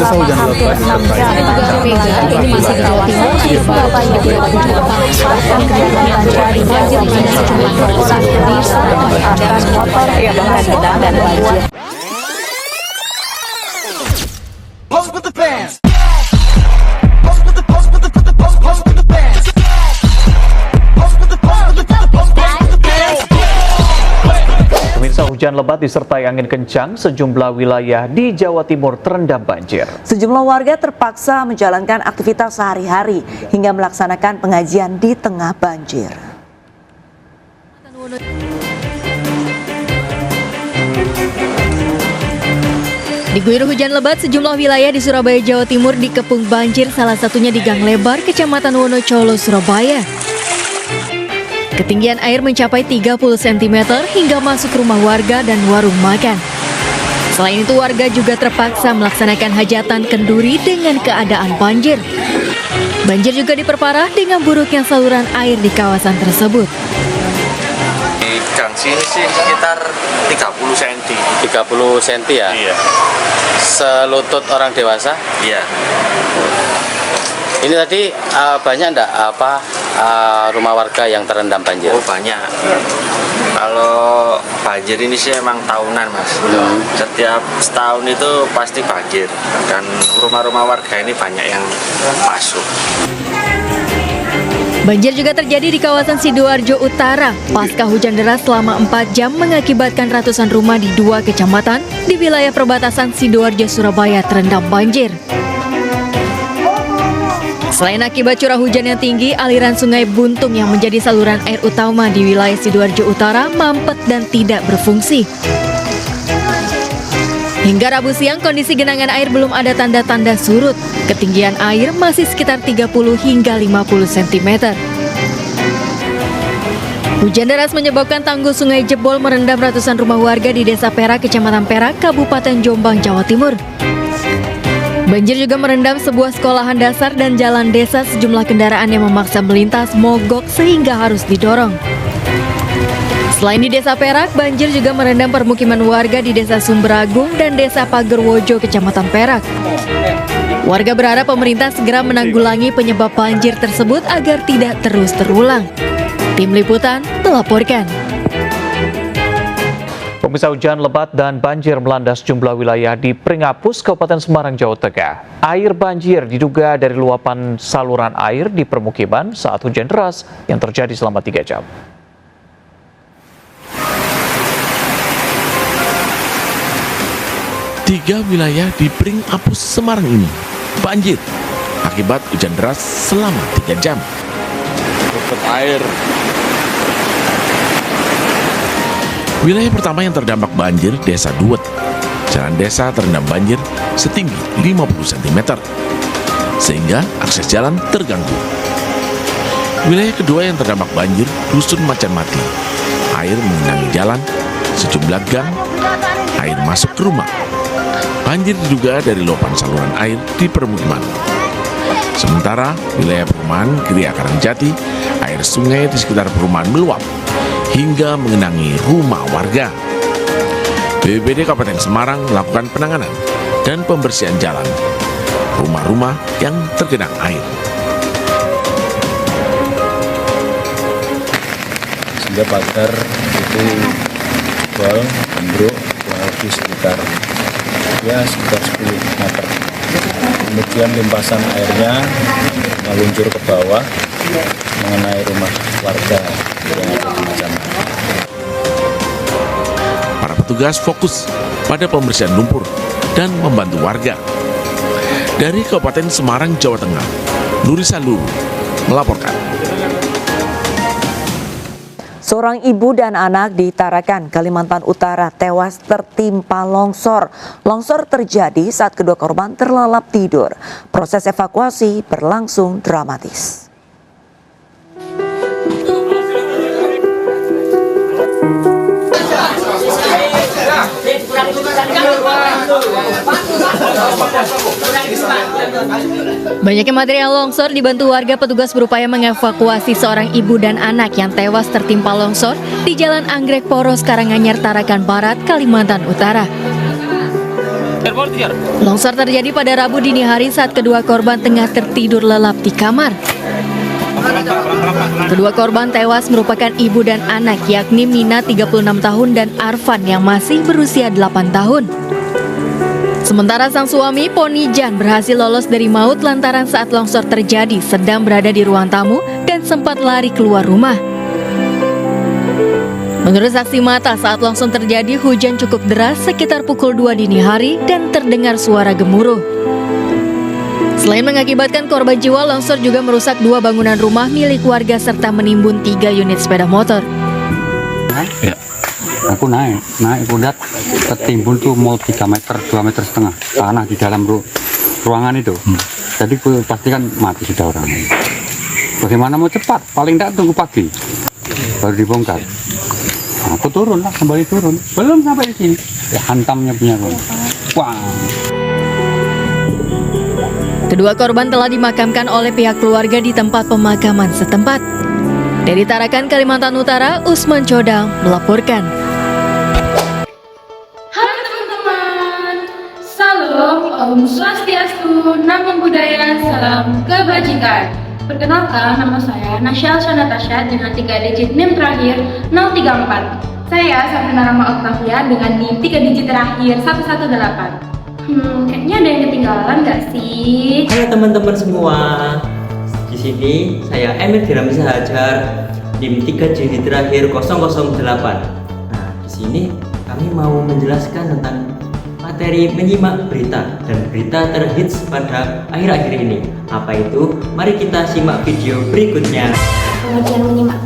selama hampir 6 jam. Ini masih di Jawa Timur, di Surabaya, Jawa Timur. Bahkan kendaraan terjadi banjir di sejumlah perkotaan di Surabaya dan motor yang mengendam dan banjir. Post with the fans. Pemirsa, hujan lebat disertai angin kencang, sejumlah wilayah di Jawa Timur terendam banjir. Sejumlah warga terpaksa menjalankan aktivitas sehari-hari hingga melaksanakan pengajian di tengah banjir. Diguyur hujan lebat, sejumlah wilayah di Surabaya, Jawa Timur dikepung banjir, salah satunya di Gang Lebar, Kecamatan Wonocolo, Surabaya. Ketinggian air mencapai 30 cm hingga masuk rumah warga dan warung makan. Selain itu, warga juga terpaksa melaksanakan hajatan kenduri dengan keadaan banjir. Banjir juga diperparah dengan buruknya saluran air di kawasan tersebut. Di gang sini sih sekitar 30 cm. 30 cm ya? Iya. Selutut orang dewasa? Iya. Ini tadi banyak enggak rumah warga yang terendam banjir? Oh, banyak. Kalau banjir ini sih emang tahunan, Mas. Setiap setahun itu pasti banjir. Dan rumah-rumah warga ini banyak yang masuk. Banjir juga terjadi di kawasan Sidoarjo Utara. Pasca hujan deras selama 4 jam mengakibatkan ratusan rumah di 2 kecamatan di wilayah perbatasan Sidoarjo Surabaya terendam banjir. Selain akibat curah hujan yang tinggi, aliran Sungai Buntung yang menjadi saluran air utama di wilayah Sidoarjo Utara mampet dan tidak berfungsi. Hingga Rabu siang, kondisi genangan air belum ada tanda-tanda surut. Ketinggian air masih sekitar 30 hingga 50 cm. Hujan deras menyebabkan tanggul sungai jebol merendam ratusan rumah warga di Desa Perak, Kecamatan Perak, Kabupaten Jombang, Jawa Timur. Banjir juga merendam sebuah sekolahan dasar dan jalan desa, sejumlah kendaraan yang memaksa melintas mogok sehingga harus didorong. Selain di Desa Perak, banjir juga merendam permukiman warga di Desa Sumberagung dan Desa Pagerwojo, Kecamatan Perak. Warga berharap pemerintah segera menanggulangi penyebab banjir tersebut agar tidak terus terulang. Tim Liputan melaporkan. Pemirsa, hujan lebat dan banjir melanda sejumlah wilayah di Pringapus, Kabupaten Semarang, Jawa Tengah. Air banjir diduga dari luapan saluran air di permukiman saat hujan deras yang terjadi selama 3 jam. Tiga wilayah di Pringapus, Semarang ini banjir akibat hujan deras selama 3 jam. Air. Wilayah pertama yang terdampak banjir, Desa Duet. Jalan desa terendam banjir setinggi 50 cm, sehingga akses jalan terganggu. Wilayah kedua yang terdampak banjir, Dusun Macan Mati. Air mengenangi jalan, sejumlah gang, air masuk ke rumah. Banjir diduga dari luapan saluran air di permukiman. Sementara wilayah perumahan Gria Karangjati, air sungai di sekitar perumahan meluap hingga mengenangi rumah warga. BPBD Kabupaten Semarang melakukan penanganan dan pembersihan jalan rumah-rumah yang tergenang air. Sehingga pagar itu jebol, ambruk, kurang lebih sekitar 10 meter. Kemudian limpasan airnya meluncur ke bawah mengenai rumah warga yang ada di sana. Para petugas fokus pada pembersihan lumpur dan membantu warga. Dari Kabupaten Semarang, Jawa Tengah, Nurisa Lulu melaporkan. Seorang ibu dan anak di Tarakan, Kalimantan Utara tewas tertimpa longsor. Longsor terjadi saat kedua korban terlelap tidur. Proses evakuasi berlangsung dramatis. Banyaknya material longsor dibantu warga, petugas berupaya mengevakuasi seorang ibu dan anak yang tewas tertimpa longsor di Jalan Anggrek Poros, Karanganyar, Tarakan Barat, Kalimantan Utara. Longsor terjadi pada Rabu dini hari saat kedua korban tengah tertidur lelap di kamar. Kedua korban tewas merupakan ibu dan anak, yakni Mina 36 tahun dan Arfan yang masih berusia 8 tahun. Sementara sang suami, Ponijan, berhasil lolos dari maut lantaran saat longsor terjadi sedang berada di ruang tamu dan sempat lari keluar rumah. Menurut saksi mata, saat longsor terjadi hujan cukup deras sekitar pukul 2 dini hari dan terdengar suara gemuruh. Selain mengakibatkan korban jiwa, longsor juga merusak 2 bangunan rumah milik warga serta menimbun 3 unit sepeda motor. Ya. Aku naik udah tertimbun tuh mau 3 meter, 2 meter setengah tanah di dalam ruangan itu. Jadi pasti kan mati sudah orang. Bagaimana mau cepat? Paling tidak tunggu pagi baru dibongkar. Aku turun lah, kembali turun. Belum sampai di sini, ya, hantamnya punya aku. Wah. Kedua korban telah dimakamkan oleh pihak keluarga di tempat pemakaman setempat. Dari Tarakan, Kalimantan Utara, Usman Codang melaporkan. Halo teman-teman, salam, Om Swastiastu, Namo Buddhaya, salam kebajikan. Perkenalkan, nama saya Nasyal Shanatasha dengan 3 digit NIM terakhir 034. Saya Sabrina Rama Octavia dengan NIM 3 digit terakhir 118. Kayaknya ada yang ketinggalan nggak sih? Halo teman-teman semua, di sini saya Emir Diramisa Hajar, NIM 3 digit terakhir 008. Nah, di sini kami mau menjelaskan tentang materi menyimak berita dan berita terhits pada akhir-akhir ini. Apa itu? Mari kita simak video berikutnya. Pengertian menyimak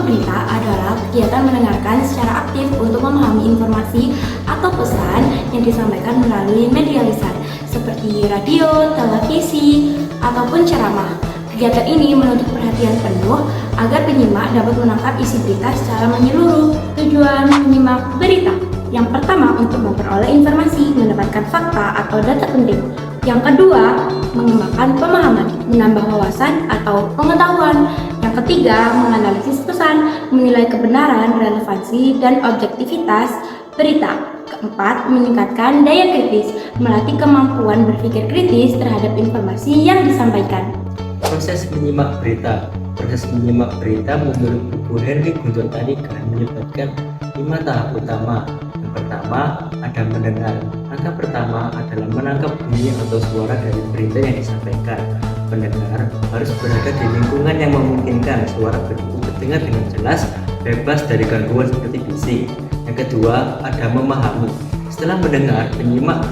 berita adalah kegiatan mendengarkan secara aktif untuk memahami informasi atau pesan yang disampaikan melalui media lisan seperti radio, televisi, ataupun ceramah. Kegiatan ini menuntut perhatian penuh agar penyimak dapat menangkap isi berita secara menyeluruh. Tujuan menyimak berita: yang pertama, untuk memperoleh informasi, mendapatkan fakta atau data penting. Yang kedua, mengembangkan pemahaman, menambah wawasan atau pengetahuan. Yang ketiga, menganalisis pesan, menilai kebenaran, relevansi, dan objektivitas berita. Keempat, meningkatkan daya kritis, melatih kemampuan berpikir kritis terhadap informasi yang disampaikan. Proses menyimak berita. Proses menyimak berita menurut buku Henry Guntur Tanigan menyebutkan 5 tahap utama. Yang pertama, ada mendengar. Langkah pertama adalah menangkap bunyi atau suara dari berita yang disampaikan. Pendengar harus berada di lingkungan yang memungkinkan suara begitu terdengar dengan jelas, bebas dari gangguan seperti bising. Yang kedua, ada memahami. Setelah mendengar, penyimak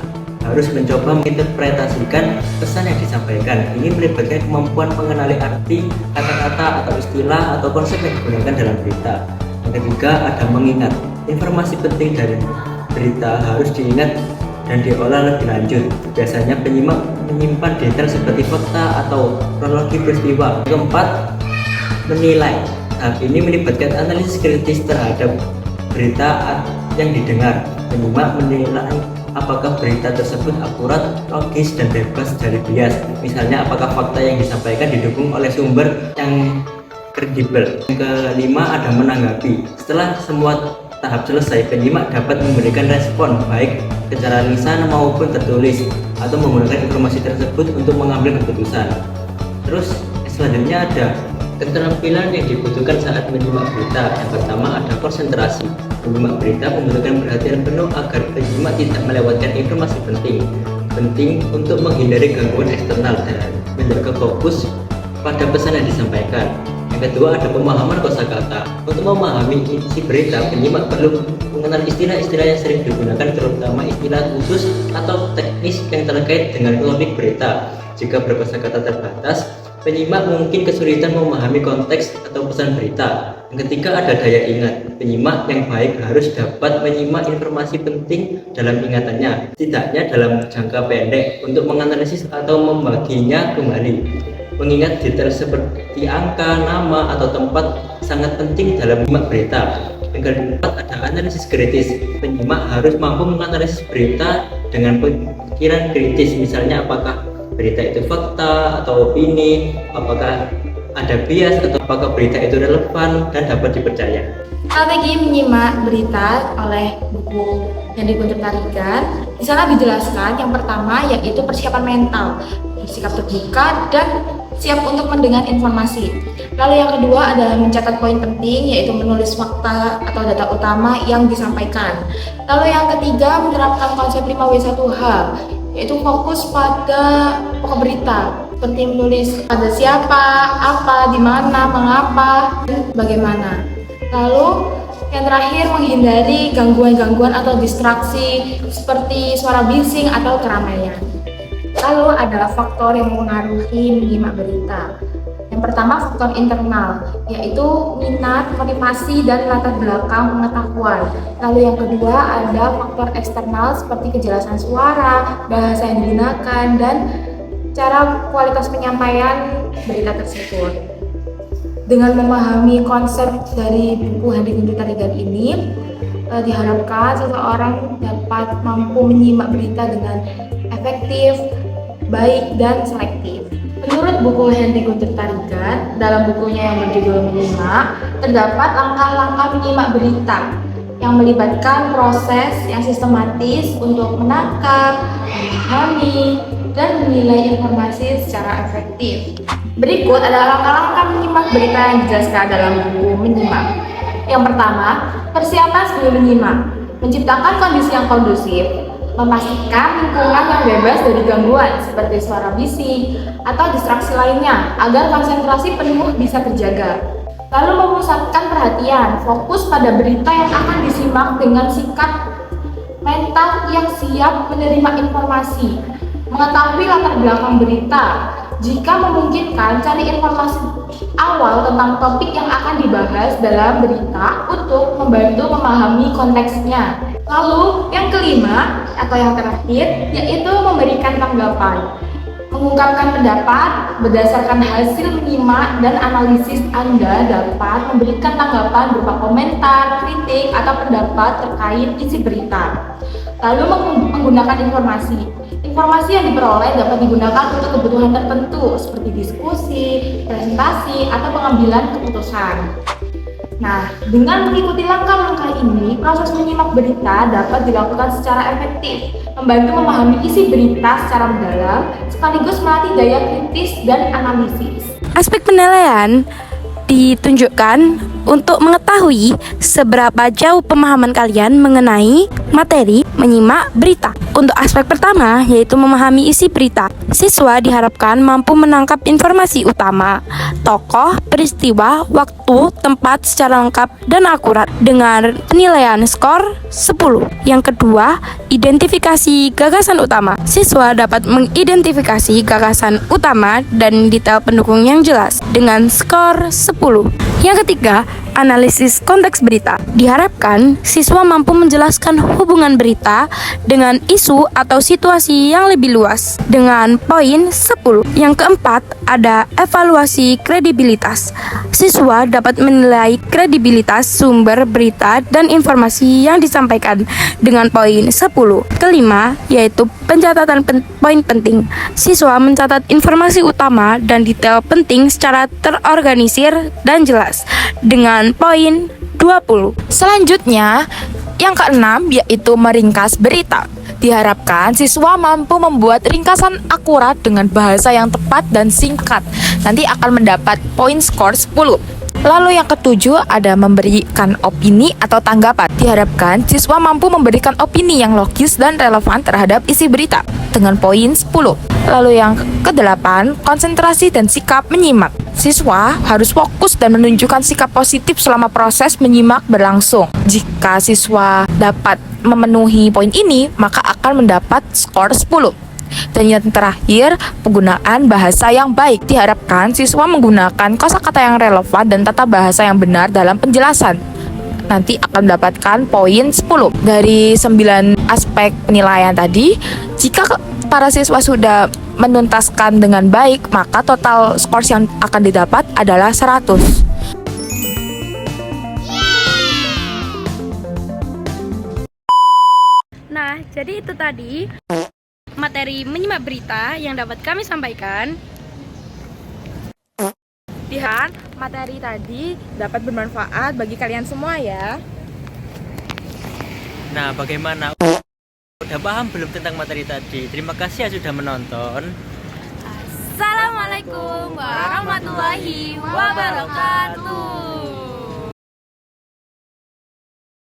harus mencoba menginterpretasikan pesan yang disampaikan. Ini melibatkan kemampuan mengenali arti kata-kata atau istilah atau konsep yang digunakan dalam berita. Yang ketiga, ada mengingat. Informasi penting dari berita harus diingat dan diolah lebih lanjut. Biasanya penyimak menyimpan detail seperti fakta atau kronologi peristiwa. Yang keempat, menilai. Tahap ini melibatkan analisis kritis terhadap berita yang didengar. Penyimak menilai apakah berita tersebut akurat, logis, dan bebas dari bias. Misalnya, apakah fakta yang disampaikan didukung oleh sumber yang kredibel. Yang kelima, ada menanggapi. Setelah semua tahap selesai, penyimak dapat memberikan respon baik secara lisan maupun tertulis atau menggunakan informasi tersebut untuk mengambil keputusan. Terus selanjutnya ada keterampilan yang dibutuhkan saat menyimak berita. Yang pertama, ada konsentrasi. Menyimak berita membutuhkan perhatian penuh agar penyimak tidak melewatkan informasi penting untuk menghindari gangguan eksternal dan menjaga fokus pada pesan yang disampaikan. Yang kedua, ada pemahaman kosakata. Untuk memahami isi berita, penyimak perlu mengenal istilah-istilah yang sering digunakan, terutama istilah khusus atau teknis yang terkait dengan topik berita. Jika berkosakata terbatas, penyimak mungkin kesulitan memahami konteks atau pesan berita. Yang ketiga, ada daya ingat. Penyimak yang baik harus dapat menyimak informasi penting dalam ingatannya, setidaknya dalam jangka pendek, untuk menganalisis atau membaginya kembali. Mengingat detail seperti angka, nama, atau tempat sangat penting dalam menyimak berita. Yang keempat, ada analisis kritis. Penyimak harus mampu menganalisis berita dengan pikiran kritis. Misalnya, apakah berita itu fakta atau opini, apakah ada bias, atau apakah berita itu relevan dan dapat dipercaya. Strategi menyimak berita oleh buku yang dikunjung tarikan, di sana dijelaskan yang pertama yaitu persiapan mental, bersikap terbuka dan siap untuk mendengar informasi. Lalu yang kedua adalah mencatat poin penting, yaitu menulis fakta atau data utama yang disampaikan. Lalu yang ketiga menerapkan konsep 5W1H, yaitu fokus pada pokok berita, seperti menulis pada siapa, apa, di mana, mengapa, dan bagaimana. Lalu yang terakhir menghindari gangguan-gangguan atau distraksi seperti suara bising atau keramaian. Lalu ada faktor yang mempengaruhi menyimak berita. Yang pertama faktor internal, yaitu minat, motivasi, dan latar belakang pengetahuan. Lalu yang kedua ada faktor eksternal seperti kejelasan suara, bahasa yang digunakan, dan cara kualitas penyampaian berita tersebut. Dengan memahami konsep dari buku Henry Guntur Tarigan ini, diharapkan seseorang dapat mampu menyimak berita dengan efektif, baik, dan selektif. Menurut buku Henry Guntur Tarigan, dalam bukunya yang berjudul Menyimak, terdapat langkah-langkah menyimak berita yang melibatkan proses yang sistematis untuk menangkap, memahami, dan menilai informasi secara efektif. Berikut adalah langkah-langkah menyimak berita yang dijelaskan dalam buku Menyimak. Yang pertama, persiapan sebelum menyimak, menciptakan kondisi yang kondusif, memastikan lingkungan yang bebas dari gangguan seperti suara bising atau distraksi lainnya agar konsentrasi penuh bisa terjaga. Lalu memusatkan perhatian, fokus pada berita yang akan disimak dengan sikap mental yang siap menerima informasi, mengetahui latar belakang berita. Jika memungkinkan, cari informasi awal tentang topik yang akan dibahas dalam berita untuk membantu memahami konteksnya. Lalu yang kelima atau yang terakhir yaitu memberikan tanggapan, mengungkapkan pendapat berdasarkan hasil menyimak dan analisis. Anda dapat memberikan tanggapan berupa komentar, kritik, atau pendapat terkait isi berita. Lalu menggunakan informasi. Informasi yang diperoleh dapat digunakan untuk kebutuhan tertentu seperti diskusi, presentasi, atau pengambilan keputusan. Nah, dengan mengikuti langkah-langkah ini, proses menyimak berita dapat dilakukan secara efektif, membantu memahami isi berita secara mendalam, sekaligus melatih daya kritis dan analisis. Aspek penilaian ditunjukkan untuk mengetahui seberapa jauh pemahaman kalian mengenai materi menyimak berita. Untuk aspek pertama, yaitu memahami isi berita. Siswa diharapkan mampu menangkap informasi utama, tokoh, peristiwa, waktu, tempat secara lengkap dan akurat dengan penilaian skor 10. Yang kedua, identifikasi gagasan utama. Siswa dapat mengidentifikasi gagasan utama dan detail pendukung yang jelas dengan skor 10. Yang ketiga, analisis konteks berita. Diharapkan siswa mampu menjelaskan hubungan berita dengan isu atau situasi yang lebih luas dengan poin 10. Yang keempat, ada evaluasi kredibilitas. Siswa dapat menilai kredibilitas sumber berita dan informasi yang disampaikan dengan poin 10. Kelima, yaitu pencatatan poin penting. Siswa mencatat informasi utama dan detail penting secara terorganisir dan jelas dengan poin 20. Selanjutnya, yang keenam yaitu meringkas berita. Diharapkan siswa mampu membuat ringkasan akurat dengan bahasa yang tepat dan singkat. Nanti akan mendapat poin skor 10. Lalu yang ketujuh ada memberikan opini atau tanggapan. Diharapkan siswa mampu memberikan opini yang logis dan relevan terhadap isi berita dengan poin 10. Lalu yang kedelapan, konsentrasi dan sikap menyimak. Siswa harus fokus dan menunjukkan sikap positif selama proses menyimak berlangsung. Jika siswa dapat memenuhi poin ini, maka akan mendapat skor 10. Dan yang terakhir, penggunaan bahasa yang baik. Diharapkan siswa menggunakan kosakata yang relevan dan tata bahasa yang benar dalam penjelasan. Nanti akan mendapatkan poin 10. Dari 9 aspek penilaian tadi, jika para siswa sudah menuntaskan dengan baik, maka total skor yang akan didapat adalah 100. Nah, jadi itu tadi materi menyimak berita yang dapat kami sampaikan. Dan materi tadi dapat bermanfaat bagi kalian semua ya. Nah, bagaimana? Udah paham belum tentang materi tadi? Terima kasih ya sudah menonton. Assalamualaikum warahmatullahi wabarakatuh.